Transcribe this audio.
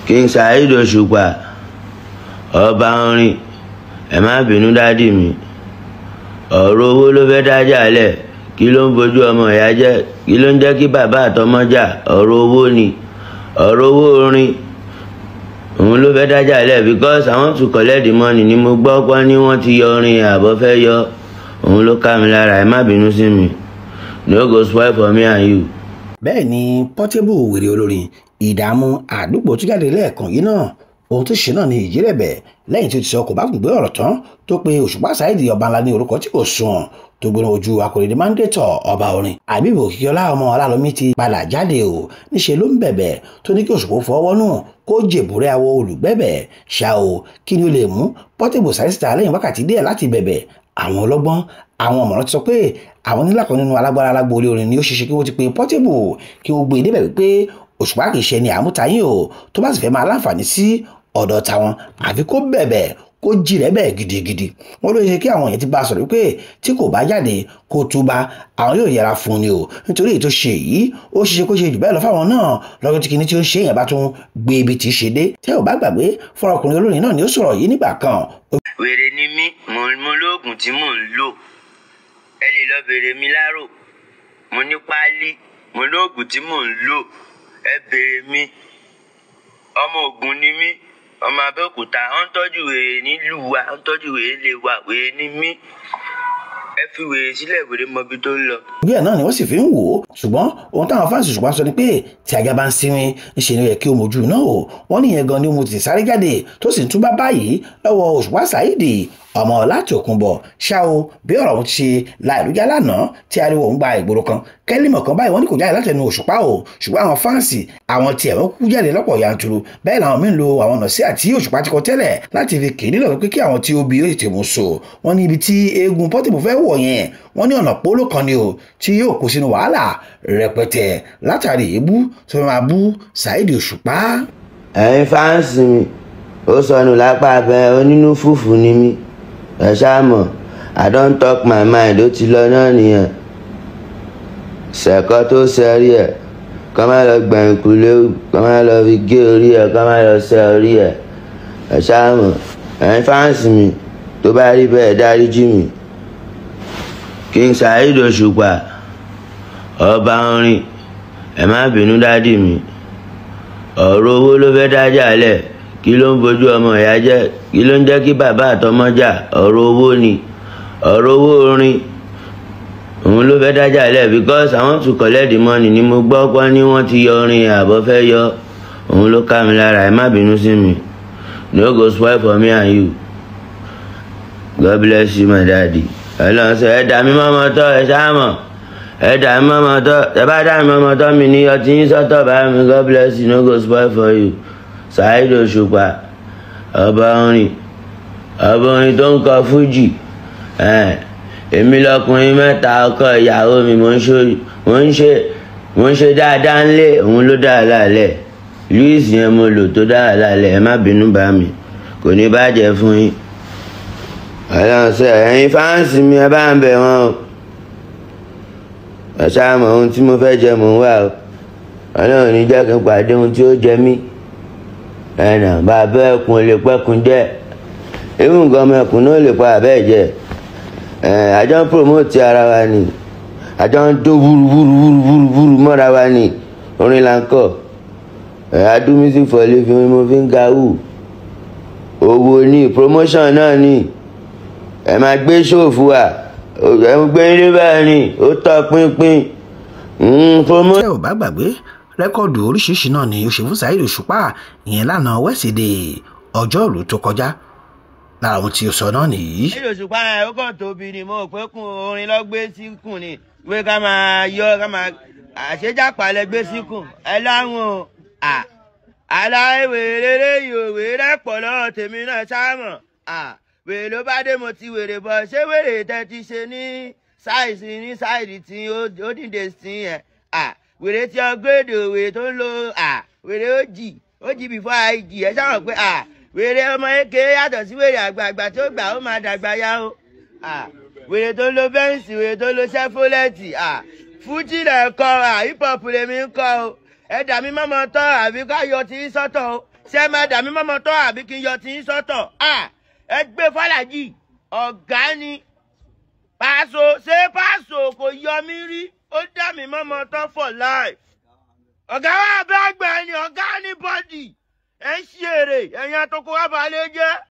King Saheed Òṣùpá ọba orin, ẹ má bínú dádì mi, ọ̀rọ̀ owó ló fẹ́ dájà lẹ̀, kí ló ń bojú ọmọ ìyá jẹ́, kí ló ń jẹ́ kí bàbá àtọmọ jà, ọ̀rọ̀ owó ni, ọ̀rọ̀ owó orin òun ló fẹ́ dájà lẹ̀ because I want to collect the money ni mo gbọ́ pé ní wọ́n ti yọ orin àbọ̀ fẹ́ yọ, òun ló ká mi lára, ẹ má bínú sí mi, no go spoil for me and you. Bẹ́ẹ̀ ni Portable wèrè olórin ìdààmú àdúgbò tó jáde lẹ́ẹ̀kan yìí náà, ohun tó ṣe náà ni ìjírẹ̀bẹ̀ lẹ́yìn tí ó ti sọ kò bá kùn gbé ọ̀rọ̀ tán tó pe Òṣùpá Saheed ọba ńlá ní orúkọ tí kò sunwọ̀n tó gbóná ojú akọ̀ròdé mándétọ̀ ọba orin Habib Òkìkíọlá ọmọ Ọlálọ́mí ti padà jáde o, níṣẹ́ ló ń bẹ̀bẹ̀ tó ní kí Òṣùpá fọwọ́ nù kó jèbúrẹ́ àwọ olùgbẹ̀bẹ̀ ṣá o, kí ni ó lè mú Portable sáré síta lẹ́yìn wákàtí díẹ̀ láti bẹ̀bẹ̀. Àwọn ọlọ́gbọ́n àwọn ọ̀mọ̀ràn ti sọ pé àwọn nílà kan nínú alágbára alágbóolé orin ni ó ṣeéṣe kí wọ́n ti pe Portable kí wọ́n gbé débẹ̀ wípé Òṣùpá kìí ṣe ni àmútayín o, tó bá sì fẹ́ máa láǹfààní sí ọ̀dọ̀ tàwọn àfi kó bẹ̀bẹ̀ kó jìrẹ́ bẹ́ẹ̀ gidigidi. Wọ́n ló ṣe kí àwọn èèyàn ti bá a sọ̀rọ̀ wípé tí kò bá jáde kó túbá àwọn yóò yẹra fún ni o, nítorí èyí tó ṣe yìí ó ṣeéṣe kó ṣe jù bẹ́ẹ̀ lọ fáwọn náà lọ́jọ́ tí kinní tí ó ṣe èèyàn bá tún gbé ibi tí í ṣe dé. Tẹ́ ò bá gbàgbé fúnra ọkùnrin olórin náà ni ó sọ̀rọ̀ yìí nígbà kan. Wèrè ni mí, mo lóògùn tí mò ń lò, ẹ lè lọ bèrè mi lárò, mo ní páálí, mo lóògùn tí mò ń lò, ẹ bèrè mi, ọmọ Ògùn ni mí, ọmọ Abẹ́òkúta, ó ń tọ́jú wèrè nílùú wa, ó ń tọ́jú wèrè lè wa, wèrè ni mí, ẹ fi wèrè sílẹ̀, wèrè mọ ibi tó ń lọ. Bí ẹ̀ náà ni wọ́n sì fi ń wò ó, ṣùgbọ́n ohun táwọn fáǹsì Òṣùpá sọ ni pé tí ajá bá ń sinmi ńṣe ni ó yẹ kí ó mojú náà o, wọ́n níyẹn gan ni mo ti sáré jáde tó sì ń túbá báyìí lọ́wọ́ Òṣùpá Saheed ọmọ láti Òkùnbọ̀ ṣá o. Bí ọ̀rọ̀ ọ̀hún ti ṣe la ìlú já lánàá tí ariwo ń gba ìgboro kan kẹ́límọ̀ kan báyìí wọ́n ní kò jáde látẹnu Òṣùpá o, ṣùgbọ́n àwọn fáǹsì àwọn tiẹ̀ wọ́n kú jáde lọ́pọ̀ yanturu. Bẹ́ẹ̀ làwọn míín lo àwọn ọ̀nà sí àti Òṣùpá ti kọ tẹ́lẹ̀ láti fi kéde lọ́wọ́ pé kí àwọn tí ó bí ó tètè mú so. Wọ́n ní ibi tí eégún Portable fẹ́ wọ̀ yẹn wọ́n ní ọ̀nà polo kan ni o tí yóò kó sínú wàhálà rẹpẹtẹ látàrí èébú tó máa bú Saheed Òṣùpá. Ẹ̀yin fáǹsì mi ó sọnù lápá abẹ onínú fùfù ni mí, ẹ ṣáà mọ̀ I don't talk my mind, ó ti lọ náà nìyẹn. Ṣẹ̀kọ́ tó ṣẹ́rí ẹ̀ kọ́ máa lọ gbẹ̀yìn kúlé, kọ́ máa lọ fi gé orí ẹ̀, kọ́ máa lọ ṣẹ́ orí ẹ̀, ẹ ṣáà mọ̀. Ẹ̀yin fáǹsì mi tó bá rí bẹ́ẹ̀ dáríjì mi. King Saheed Òṣùpá ọba orin, ẹ má bínú dádì mi, ọ̀rọ̀ owó ló fẹ́ dájà lẹ̀, kí ló ń bojú ọmọ ìyá jẹ́, kí ló ń jẹ́ kí bàbá àtọmọ jà, ọ̀rọ̀ owó ni, ọ̀rọ̀ owó orin òun ló fẹ́ dájà lẹ̀ because I want to collect the money ni mo gbọ́ pé ní wọ́n ti yọ orin àbọ̀ fẹ́ yọ, òun ló ká mi lára, ẹ má bínú sí mi, no go spoil for me and you. God bless you my daddy. Ọlọ́run sọ ẹ dà mí mọ́mọ́ tọ́, ẹ ṣáà mọ̀ ẹ dà mí mọ́mọ́ tọ́, ẹ bá dà mí mọ́mọ́ tọ́ mi ní ọtí yín sọ́tọ̀ bá mi. God bless you, no go spoil for you. Saheed Òṣùpá ọba orin tó ń kọ fújì, èmi lọkùnrin mẹ́ta ọkọ ìyàwó mi, mo ń ṣe dáadáa ńlé, òun ló dáa lálẹ́, Louis yẹn mo lò tó dáa lálẹ́, ẹ má bínú bá mi, kò ní bàjẹ́ fún yín. Ọlọ́run sọ ẹ̀yin fáǹsì mi ẹ bá ń bẹ̀ wọ́n o, ẹ ṣáà mọ̀ ohun tí mo fẹ́ jẹ mò ń wà o, Ọlọ́run ní jẹ́ kí n pàdé ohun tí ó jẹ mí. Ẹnà bàbá ẹkùn lè pẹ́kun jẹ́, irú nǹkan ọmọ ẹkùn náà lè pa àbẹ́ jẹ. Àjọ ń promote ara wa ni, àjọ ń dó wúruwúruwúruwúru mọ́ra wa ni, orin là ń kọ. I do music for living, mo fi ń ga wù, owó ní promotion náà ni, ẹ máa gbé ṣòfò wa, ẹ ń gbé ilé báyìí ni, ó tọ́ pínpín. Ẹ ò bá gbàgbé rẹ́kọ̀dù oríṣiríṣi náà ni ó ṣe fún Saheed Òṣùpá ìyẹn lánàá Wednesday ọjọ́rú tó kọjá, lára ohun tí ó sọ náà nìyí. Saheed Òṣùpá ẹ̀ ó kàn tóbi ni, mo pé kún orin lọ́gbé síkùn ni, pé ká máa yọ ká máa àṣejápalẹ̀ gbé síkùn ẹ láwọn aláìwèrè yòówé rẹ́pọ̀ lọ́wọ́ tèmi náà sáàmọ̀ wèrè ló bá dé mo ti wèrè bọ̀ ṣé wèrè tẹ́ ti ṣe ní sáìdì tí ó dìde sí yẹn wèrè tí ọgbẹ́dẹ òwe tó ń lo wèrè ó jì before IG ẹ sáwọn pé wèrè ọmọ eke yàtọ̀ sí wèrè àgbààgbà tó gbà ó máa dàgbà yá o wèrè tó ń lo bẹ́ǹsì wèrè tó ń lo sẹ́fólẹ́tì fújì lẹ̀ kọ́ hip hop lèmi ń kọ́ o ẹ dà mí mọ́mọ́ tọ́ àbí ká yọ tí sọ́tọ̀ o ṣé ẹ máa dà mí mọ́mọ́ tọ́ àbí kí n yọ tí ń sọ́tọ̀ ẹ gbé fàlàjì ọ̀gá ni Paso ṣé Paso kò yọ mí rí ó dà mí mọ́mọ́ tọ́ for life ọ̀gá wa bẹ́ẹ̀ gbẹ̀ ni ọ̀gá ní bọ́dì ẹ̀ ń ṣe èrè ẹ̀yin àtọkọ wa balẹ̀ jẹ́.